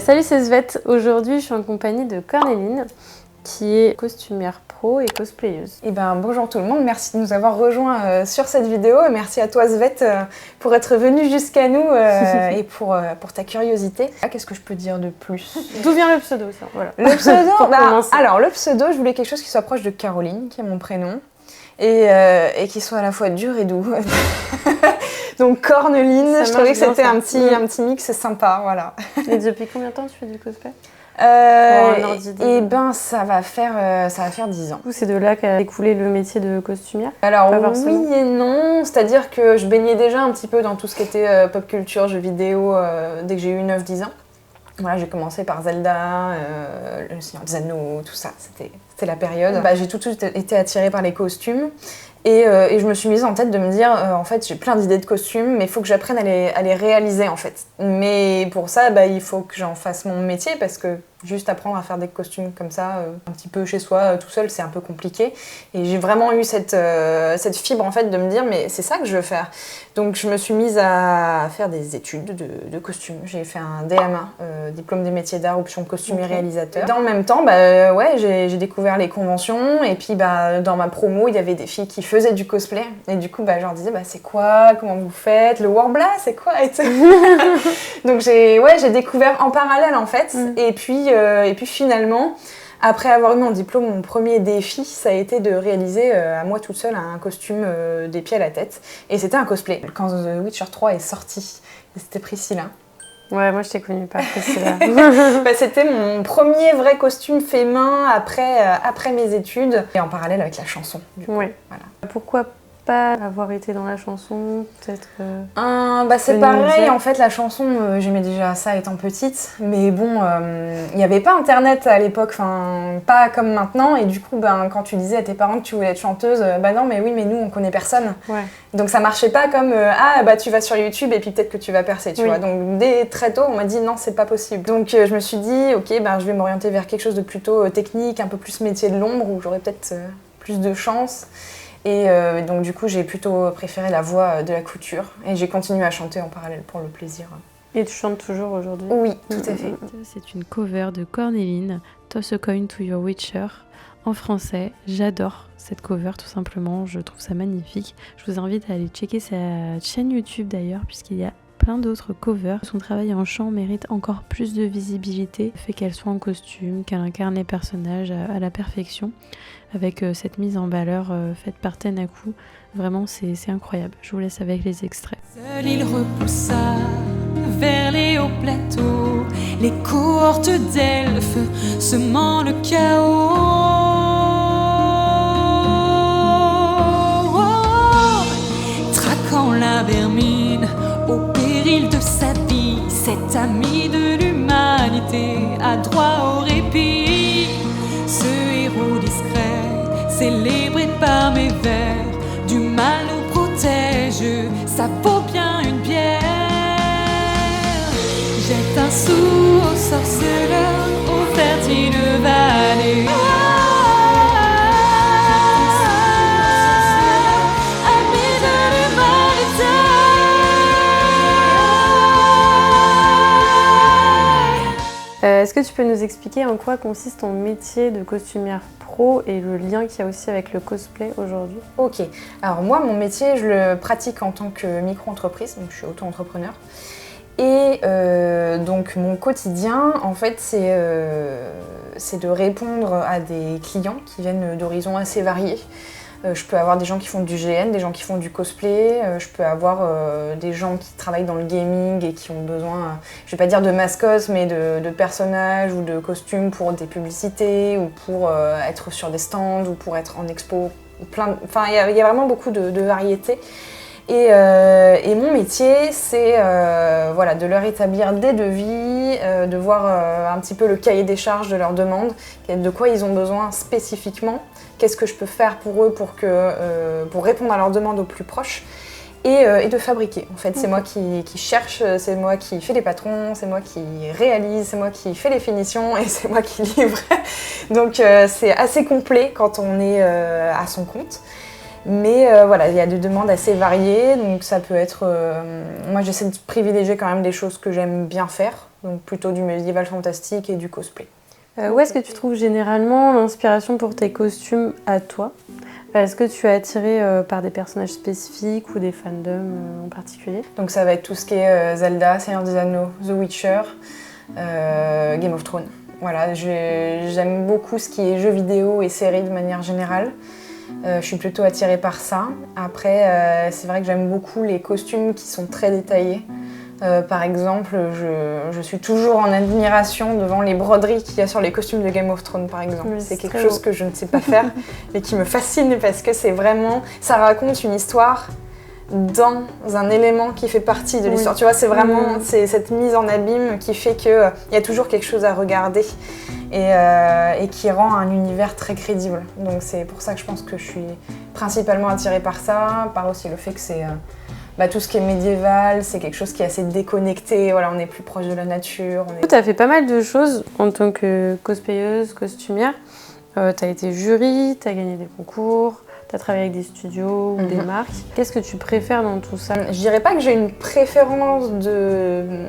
Salut, c'est Svette. Aujourd'hui, je suis en compagnie de Cornéline, qui est costumière pro et cosplayeuse. Et bonjour tout le monde, merci de nous avoir rejoints sur cette vidéo. Merci à toi Svette pour être venue jusqu'à nous et pour ta curiosité. Qu'est-ce que je peux dire de plus? D'où vient le pseudo, ça? Voilà. Le pseudo, alors le pseudo, je voulais quelque chose qui soit proche de Caroline, qui est mon prénom, et qui soit à la fois dur et doux. Donc Cornéline, je trouvais que c'était un petit mix sympa, voilà. Et depuis combien de temps tu fais du cosplay? Ça va faire 10 ans. C'est de là qu'a découlé le métier de costumière? Alors oui et non, c'est-à-dire que je baignais déjà un petit peu dans tout ce qui était pop culture, jeux vidéo, dès que j'ai eu 9-10 ans. Voilà, j'ai commencé par Zelda, le Seigneur des Anneaux, tout ça, c'était la période. J'ai tout de suite été attirée par les costumes. Et je me suis mise en tête de me dire, en fait, j'ai plein d'idées de costumes, mais il faut que j'apprenne à les réaliser, en fait. Mais pour ça, il faut que j'en fasse mon métier, parce que juste apprendre à faire des costumes comme ça, un petit peu chez soi, tout seul, c'est un peu compliqué. Et j'ai vraiment eu cette fibre, en fait, de me dire, mais c'est ça que je veux faire. Donc, je me suis mise à faire des études de costumes. J'ai fait un DMA, diplôme des métiers d'art, option costume et réalisateur. Dans le même temps, j'ai découvert les conventions, et puis dans ma promo, il y avait des filles qui faisaient du cosplay. Et du coup, je leur disais, c'est quoi? Comment vous faites? Le Warbla, c'est quoi? Donc, j'ai découvert en parallèle, en fait. Et puis finalement, après avoir eu mon diplôme, mon premier défi, ça a été de réaliser à moi toute seule un costume des pieds à la tête. Et c'était un cosplay. Quand The Witcher 3 est sorti, c'était Priscilla. Ouais, moi je t'ai connue par Priscilla. C'était mon premier vrai costume fait main après mes études. Et en parallèle avec la chanson. Oui. Voilà. Pourquoi pas avoir été dans la chanson, peut-être c'est pareil, en fait, la chanson, j'aimais déjà ça étant petite, mais bon, il n'y avait pas internet à l'époque, pas comme maintenant, et du coup, quand tu disais à tes parents que tu voulais être chanteuse, non, mais oui, mais nous, on connaît personne. Ouais. Donc ça marchait pas comme, tu vas sur YouTube et puis peut-être que tu vas percer, tu vois. Donc dès très tôt, on m'a dit non, c'est pas possible. Donc je me suis dit, ok, je vais m'orienter vers quelque chose de plutôt technique, un peu plus métier de l'ombre, où j'aurais peut-être plus de chance. Et donc du coup, j'ai plutôt préféré la voix de la couture et j'ai continué à chanter en parallèle pour le plaisir. Et tu chantes toujours aujourd'hui? Oui, tout à fait. C'est une cover de Cornéline, Toss a Coin to Your Witcher, en français. J'adore cette cover, tout simplement, je trouve ça magnifique. Je vous invite à aller checker sa chaîne YouTube d'ailleurs, puisqu'il y a plein d'autres covers. Son travail en chant mérite encore plus de visibilité, le fait qu'elle soit en costume, qu'elle incarne les personnages à la perfection, avec cette mise en valeur faite par Tenaku. Vraiment, c'est incroyable. Je vous laisse avec les extraits. Seul il repoussa vers les hauts plateaux les cohortes d'elfes semant le chaos. Traquant la vermine au péril de sa vie, cet ami de l'humanité a droit au répit. Ce héros discret, célébré par mes vers, du mal nous protège, ça vaut bien une bière. Jette un sou au sorceleur, aux fertiles vallées. Ami de l'humanité. Est-ce que tu peux nous expliquer en quoi consiste ton métier de costumière pro et le lien qu'il y a aussi avec le cosplay aujourd'hui? Ok, alors moi mon métier je le pratique en tant que micro-entreprise, donc je suis auto-entrepreneur. Et donc mon quotidien en fait c'est de répondre à des clients qui viennent d'horizons assez variés. Je peux avoir des gens qui font du GN, des gens qui font du cosplay, je peux avoir des gens qui travaillent dans le gaming et qui ont besoin, je vais pas dire de mascottes, mais de personnages ou de costumes pour des publicités ou pour être sur des stands ou pour être en expo. Il y a vraiment beaucoup de variétés. Et mon métier, c'est de leur établir des devis, de voir un petit peu le cahier des charges de leurs demandes, de quoi ils ont besoin spécifiquement, qu'est-ce que je peux faire pour eux pour répondre à leurs demandes au plus proche, et de fabriquer. En fait, c'est moi qui cherche, c'est moi qui fais les patrons, c'est moi qui réalise, c'est moi qui fais les finitions et c'est moi qui livre. Donc c'est assez complet quand on est à son compte. Mais il y a des demandes assez variées, donc ça peut être... moi j'essaie de privilégier quand même des choses que j'aime bien faire, donc plutôt du médiéval fantastique et du cosplay. Où est-ce que tu trouves généralement l'inspiration pour tes costumes à toi ? Est-ce que tu es attirée par des personnages spécifiques ou des fandoms en particulier ? Donc ça va être tout ce qui est Zelda, Seigneur des Anneaux, The Witcher, Game of Thrones. Voilà, j'aime beaucoup ce qui est jeux vidéo et séries de manière générale. Je suis plutôt attirée par ça. Après, c'est vrai que j'aime beaucoup les costumes qui sont très détaillés. Par exemple, je suis toujours en admiration devant les broderies qu'il y a sur les costumes de Game of Thrones, par exemple. Oui, c'est quelque chose que je ne sais pas faire, mais qui me fascine parce que c'est vraiment... Ça raconte une histoire dans un élément qui fait partie de l'histoire. Tu vois, c'est vraiment c'est cette mise en abîme qui fait qu'il y a toujours quelque chose à regarder et qui rend un univers très crédible. Donc c'est pour ça que je pense que je suis principalement attirée par ça, par aussi le fait que c'est... tout ce qui est médiéval, c'est quelque chose qui est assez déconnecté, voilà, on est plus proche de la nature. Tu as fait pas mal de choses en tant que cosplayeuse, costumière. Tu as été jury, tu as gagné des concours, tu as travaillé avec des studios ou des marques. Qu'est-ce que tu préfères dans tout ça ? Je dirais pas que j'ai une préférence d'une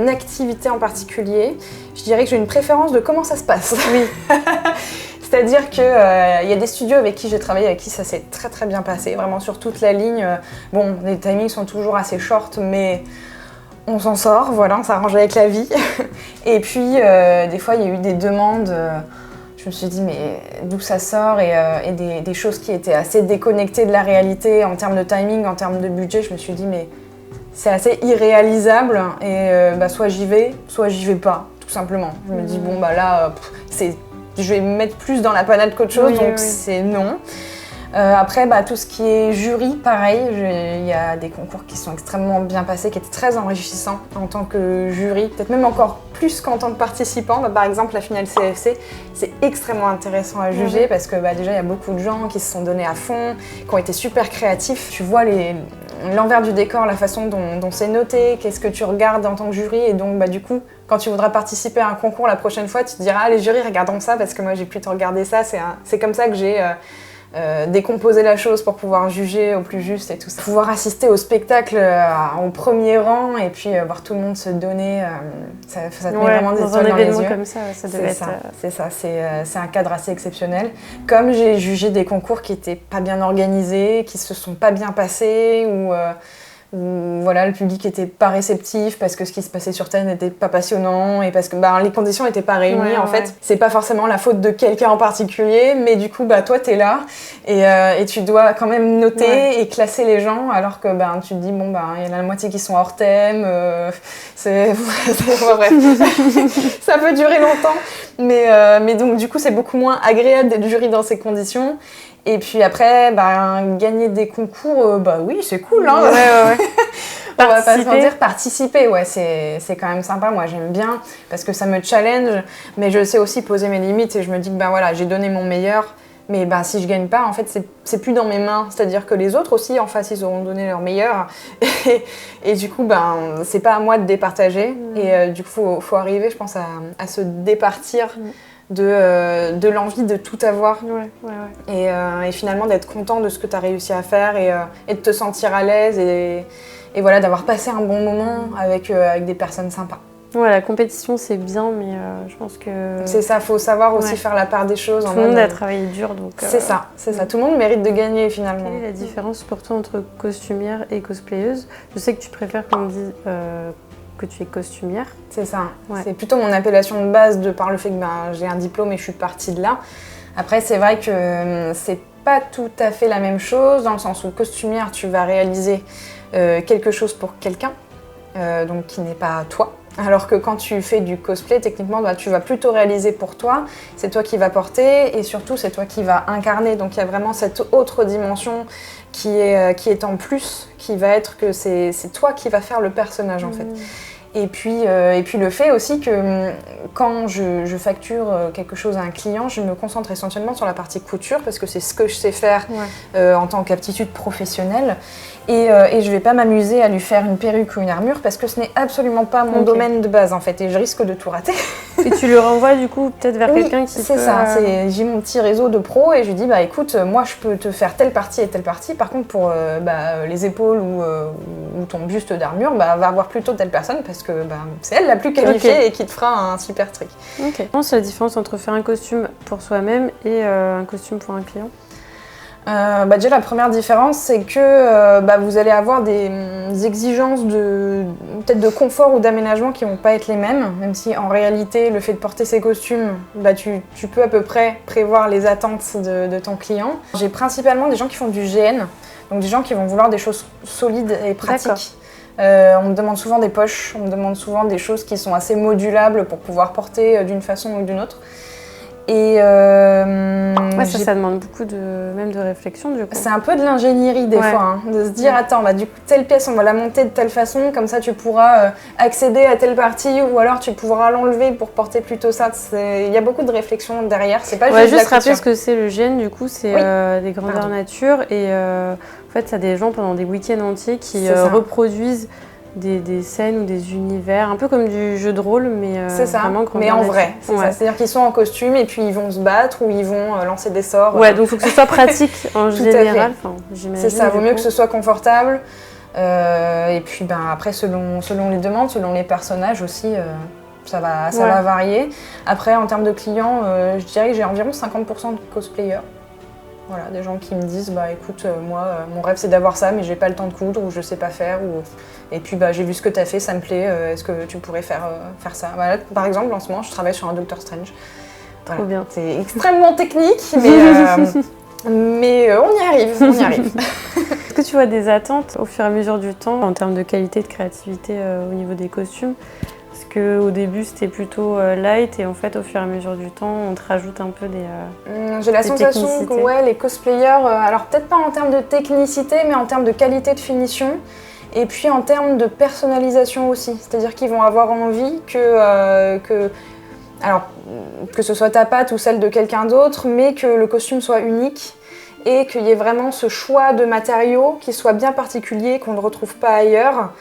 activité en particulier, je dirais que j'ai une préférence de comment ça se passe. Oui. C'est-à-dire qu'il y a des studios avec qui j'ai travaillé, avec qui ça s'est très très bien passé, vraiment sur toute la ligne. Bon, les timings sont toujours assez short, mais on s'en sort, voilà, on s'arrange avec la vie. Et puis, des fois, il y a eu des demandes, je me suis dit, mais d'où ça sort et des choses qui étaient assez déconnectées de la réalité en termes de timing, en termes de budget. Je me suis dit, mais c'est assez irréalisable et soit j'y vais pas, tout simplement. Je me dis, bon, là, je vais me mettre plus dans la panade qu'autre chose, c'est non. Après, tout ce qui est jury, pareil, il y a des concours qui sont extrêmement bien passés, qui étaient très enrichissants en tant que jury, peut-être même encore plus qu'en tant que participant. Par exemple, la finale CFC, c'est extrêmement intéressant à juger parce que déjà, il y a beaucoup de gens qui se sont donnés à fond, qui ont été super créatifs. Tu vois l'envers du décor, la façon dont c'est noté, qu'est-ce que tu regardes en tant que jury, et donc du coup, quand tu voudras participer à un concours la prochaine fois, tu te diras, les jurys, regardons ça, parce que moi j'ai plutôt regardé ça, c'est comme ça que j'ai décomposé la chose pour pouvoir juger au plus juste et tout ça. Pouvoir assister au spectacle au premier rang et puis voir tout le monde se donner, ça te met vraiment des étoiles dans les yeux. Comme ça, ça devait être... C'est ça, c'est un cadre assez exceptionnel. Comme j'ai jugé des concours qui n'étaient pas bien organisés, qui se sont pas bien passés, ou voilà, le public était pas réceptif parce que ce qui se passait sur scène n'était pas passionnant et parce que les conditions n'étaient pas réunies. En fait, c'est pas forcément la faute de quelqu'un en particulier, mais du coup, toi, t'es là et tu dois quand même noter et classer les gens, alors que tu te dis, il y en a la moitié qui sont hors thème, bref, ça peut durer longtemps, mais donc du coup, c'est beaucoup moins agréable d'être jury dans ces conditions. Et puis après, gagner des concours, oui, c'est cool. Hein. Ouais. On va pas se mentir, participer, c'est quand même sympa. Moi, j'aime bien parce que ça me challenge, mais je sais aussi poser mes limites et je me dis que j'ai donné mon meilleur. Mais si je gagne pas, en fait, c'est plus dans mes mains. C'est-à-dire que les autres aussi, en face, ils auront donné leur meilleur. Et du coup, c'est pas à moi de départager. Et du coup, faut arriver, je pense, à se départir de l'envie de tout avoir. Et finalement, d'être content de ce que tu as réussi à faire et de te sentir à l'aise et voilà, d'avoir passé un bon moment avec des personnes sympas. Ouais, la compétition c'est bien, mais je pense que... C'est ça, faut savoir aussi faire la part des choses. Tout le monde a travaillé dur, donc... C'est ça. Tout le monde mérite de gagner finalement. Quelle est la différence pour toi entre costumière et cosplayeuse ? Je sais que tu préfères qu'on dise que tu es costumière. C'est ça, c'est plutôt mon appellation de base de par le fait que j'ai un diplôme et je suis partie de là. Après, c'est vrai que c'est pas tout à fait la même chose, dans le sens où costumière, tu vas réaliser quelque chose pour quelqu'un, donc qui n'est pas toi. Alors que quand tu fais du cosplay, techniquement, tu vas plutôt réaliser pour toi, c'est toi qui vas porter et surtout c'est toi qui vas incarner. Donc il y a vraiment cette autre dimension qui est en plus, qui va être que c'est toi qui vas faire le personnage en fait. Et puis le fait aussi que quand je facture quelque chose à un client, je me concentre essentiellement sur la partie couture parce que c'est ce que je sais faire en tant qu'aptitude professionnelle. Et je vais pas m'amuser à lui faire une perruque ou une armure parce que ce n'est absolument pas mon domaine de base en fait et je risque de tout rater. Et tu le renvoies du coup peut-être vers Oui, quelqu'un qui c'est peut... ça. J'ai mon petit réseau de pros et je lui dis bah écoute, moi je peux te faire telle partie et telle partie. Par contre pour les épaules ou ton buste d'armure, va voir plutôt telle personne parce que c'est elle la plus qualifiée et qui te fera un super truc. Ok. Je pense la différence entre faire un costume pour soi-même et un costume pour un client. Déjà la première différence c'est que vous allez avoir des exigences peut-être de confort ou d'aménagement qui vont pas être les mêmes, même si en réalité le fait de porter ces costumes, tu peux à peu près prévoir les attentes de ton client. J'ai principalement des gens qui font du GN, donc des gens qui vont vouloir des choses solides et pratiques. On me demande souvent des poches, on me demande souvent des choses qui sont assez modulables pour pouvoir porter d'une façon ou d'une autre. Et ça demande beaucoup même de réflexion du coup. C'est un peu de l'ingénierie des fois, de se dire attends, du coup telle pièce on va la monter de telle façon, comme ça tu pourras accéder à telle partie ou alors tu pourras l'enlever pour porter plutôt ça. Il y a beaucoup de réflexion derrière, c'est pas juste juste rappeler ce que c'est le GN du coup, c'est des grandeurs nature et en fait ça des gens pendant des week-ends entiers qui reproduisent des scènes ou des univers, un peu comme du jeu de rôle, mais vraiment mais en vrai. C'est-à-dire qu'ils sont en costume et puis ils vont se battre ou ils vont lancer des sorts. Donc il faut que ce soit pratique en général. C'est ça, vaut mieux que ce soit confortable. Et puis après, selon les demandes, selon les personnages aussi, ça va varier. Après, en termes de clients, je dirais que j'ai environ 50% de cosplayers. Voilà, des gens qui me disent écoute, moi mon rêve c'est d'avoir ça mais j'ai pas le temps de coudre ou je sais pas faire et puis j'ai vu ce que t'as fait, ça me plaît, est-ce que tu pourrais faire ça. Là, par exemple en ce moment je travaille sur un Doctor Strange. Voilà. Trop bien. C'est extrêmement technique mais on y arrive. Est-ce que tu vois des attentes au fur et à mesure du temps en termes de qualité, de créativité au niveau des costumes? Parce qu'au début c'était plutôt light et en fait au fur et à mesure du temps on te rajoute un peu j'ai la sensation que les cosplayers, alors peut-être pas en termes de technicité mais en termes de qualité de finition et puis en termes de personnalisation aussi. C'est-à-dire qu'ils vont avoir envie que ce soit ta patte ou celle de quelqu'un d'autre mais que le costume soit unique et qu'il y ait vraiment ce choix de matériaux qui soit bien particulier, qu'on ne retrouve pas ailleurs.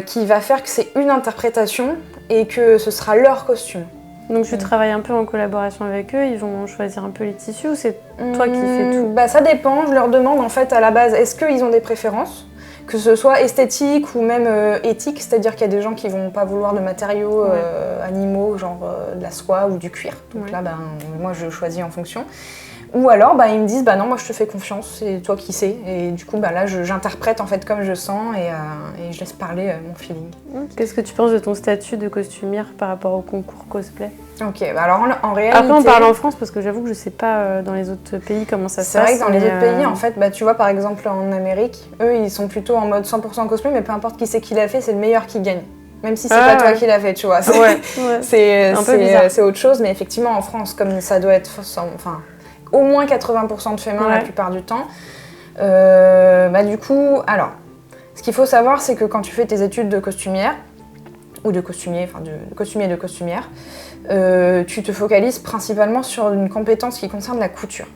Qui va faire que c'est une interprétation et que ce sera leur costume. Donc tu travailles un peu en collaboration avec eux, ils vont choisir un peu les tissus ou c'est toi qui fais tout? Ça dépend, je leur demande en fait à la base, est-ce qu'ils ont des préférences? Que ce soit esthétique ou même éthique, c'est-à-dire qu'il y a des gens qui vont pas vouloir de matériaux animaux, genre de la soie ou du cuir. Donc là, moi je choisis en fonction. Ou alors ils me disent non, moi je te fais confiance, c'est toi qui sais. Et du coup là j'interprète en fait comme je sens et je laisse parler mon feeling. Qu'est-ce que tu penses de ton statut de costumière par rapport au concours cosplay? Ok, alors en réalité... Après on parle en France parce que j'avoue que je sais pas dans les autres pays comment ça se passe. C'est vrai que dans les autres pays en fait, tu vois par exemple en Amérique, eux ils sont plutôt en mode 100% cosplay mais peu importe qui c'est qui l'a fait, c'est le meilleur qui gagne. Même si c'est pas toi qui l'as fait, tu vois. C'est autre chose, mais effectivement en France, comme ça doit être... au moins 80% de faits main la plupart du temps. Du coup, alors, ce qu'il faut savoir, c'est que quand tu fais tes études de costumière, ou de costumier, de costumier et de costumière, tu te focalises principalement sur une compétence qui concerne la couture.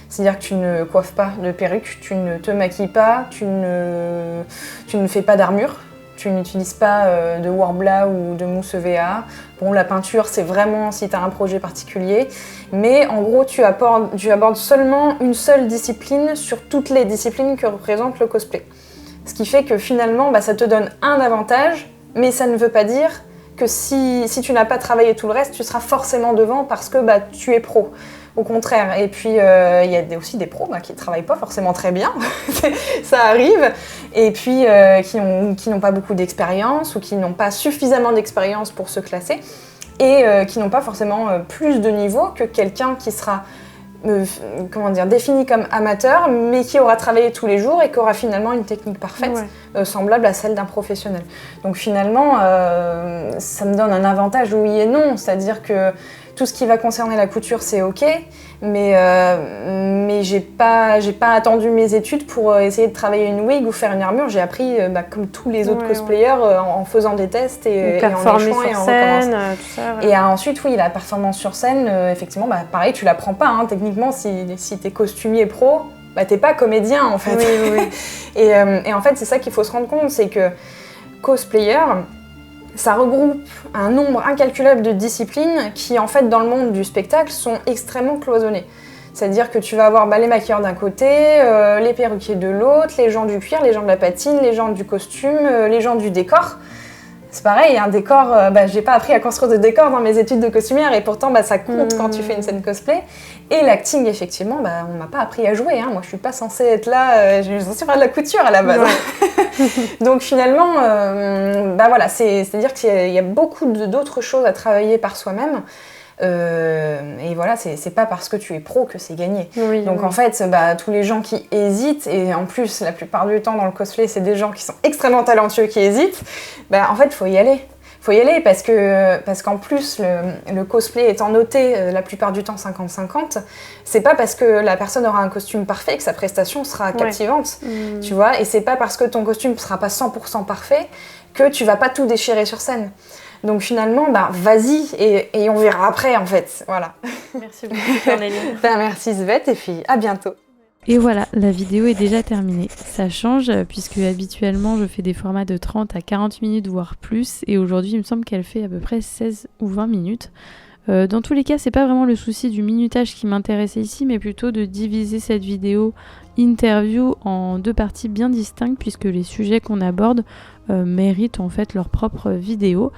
C'est-à-dire que tu ne coiffes pas de perruque, tu ne te maquilles pas, tu ne fais pas d'armure. Tu n'utilises pas de Worbla ou de mousse EVA. Bon, la peinture, c'est vraiment si tu as un projet particulier. Mais en gros, tu abordes seulement une seule discipline sur toutes les disciplines que représente le cosplay. Ce qui fait que finalement, ça te donne un avantage, mais ça ne veut pas dire que si tu n'as pas travaillé tout le reste, tu seras forcément devant parce que tu es pro. Au contraire. Et puis, il y a aussi des pros qui ne travaillent pas forcément très bien, ça arrive, et puis qui n'ont pas beaucoup d'expérience ou qui n'ont pas suffisamment d'expérience pour se classer, et qui n'ont pas forcément plus de niveau que quelqu'un qui sera défini comme amateur, mais qui aura travaillé tous les jours et qui aura finalement une technique parfaite, semblable à celle d'un professionnel. Donc finalement, ça me donne un avantage oui et non, c'est-à-dire que tout ce qui va concerner la couture, c'est ok, mais j'ai pas attendu mes études pour essayer de travailler une wig ou faire une armure. J'ai appris, comme tous les autres cosplayers, en faisant des tests et en échouant et en recommençant. Et ensuite, la performance sur scène, effectivement, pareil, tu l'apprends pas. Techniquement, si t'es costumier pro, t'es pas comédien en fait. Oui. Et en fait, c'est ça qu'il faut se rendre compte, c'est que cosplayer, ça regroupe un nombre incalculable de disciplines qui, en fait, dans le monde du spectacle, sont extrêmement cloisonnées. C'est-à-dire que tu vas avoir les maquilleurs d'un côté, les perruquiers de l'autre, les gens du cuir, les gens de la patine, les gens du costume, les gens du décor. C'est pareil, un décor, j'ai pas appris à construire de décor dans mes études de costumière et pourtant ça compte quand tu fais une scène cosplay. Et l'acting, effectivement, on m'a pas appris à jouer. Moi, je suis pas censée être là, je suis censée faire de la couture à la base. Ouais. Donc finalement, c'est-à-dire qu'il y a beaucoup d'autres choses à travailler par soi-même. Et voilà, c'est pas parce que tu es pro que c'est gagné. Oui, donc en fait, tous les gens qui hésitent, et en plus la plupart du temps dans le cosplay c'est des gens qui sont extrêmement talentueux qui hésitent, en fait faut y aller. Faut y aller parce qu'en plus le cosplay étant noté la plupart du temps 50-50, c'est pas parce que la personne aura un costume parfait que sa prestation sera captivante, tu vois, et c'est pas parce que ton costume sera pas 100% parfait que tu vas pas tout déchirer sur scène. Donc finalement, vas-y et on verra après en fait, voilà. Merci beaucoup Cornéline. Merci Svette et puis à bientôt. Et voilà, la vidéo est déjà terminée. Ça change puisque habituellement je fais des formats de 30 à 40 minutes voire plus et aujourd'hui il me semble qu'elle fait à peu près 16 ou 20 minutes. Dans tous les cas, c'est pas vraiment le souci du minutage qui m'intéressait ici, mais plutôt de diviser cette vidéo interview en 2 parties bien distinctes puisque les sujets qu'on aborde méritent en fait leur propre vidéo.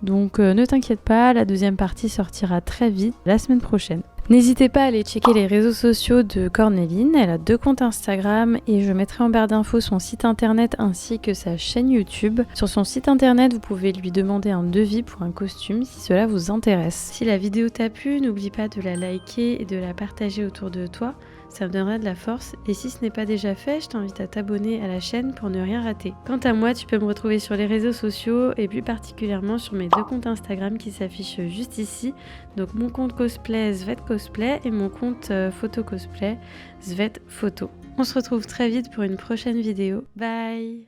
Donc ne t'inquiète pas, la 2e partie sortira très vite, la semaine prochaine. N'hésitez pas à aller checker les réseaux sociaux de Cornéline, elle a 2 comptes Instagram et je mettrai en barre d'infos son site internet ainsi que sa chaîne YouTube. Sur son site internet, vous pouvez lui demander un devis pour un costume si cela vous intéresse. Si la vidéo t'a plu, n'oublie pas de la liker et de la partager autour de toi. Ça me donnerait de la force et si ce n'est pas déjà fait, je t'invite à t'abonner à la chaîne pour ne rien rater. Quant à moi, tu peux me retrouver sur les réseaux sociaux et plus particulièrement sur mes 2 comptes Instagram qui s'affichent juste ici. Donc mon compte cosplay Svette Cosplay et mon compte photo cosplay Svette Photo. On se retrouve très vite pour une prochaine vidéo. Bye!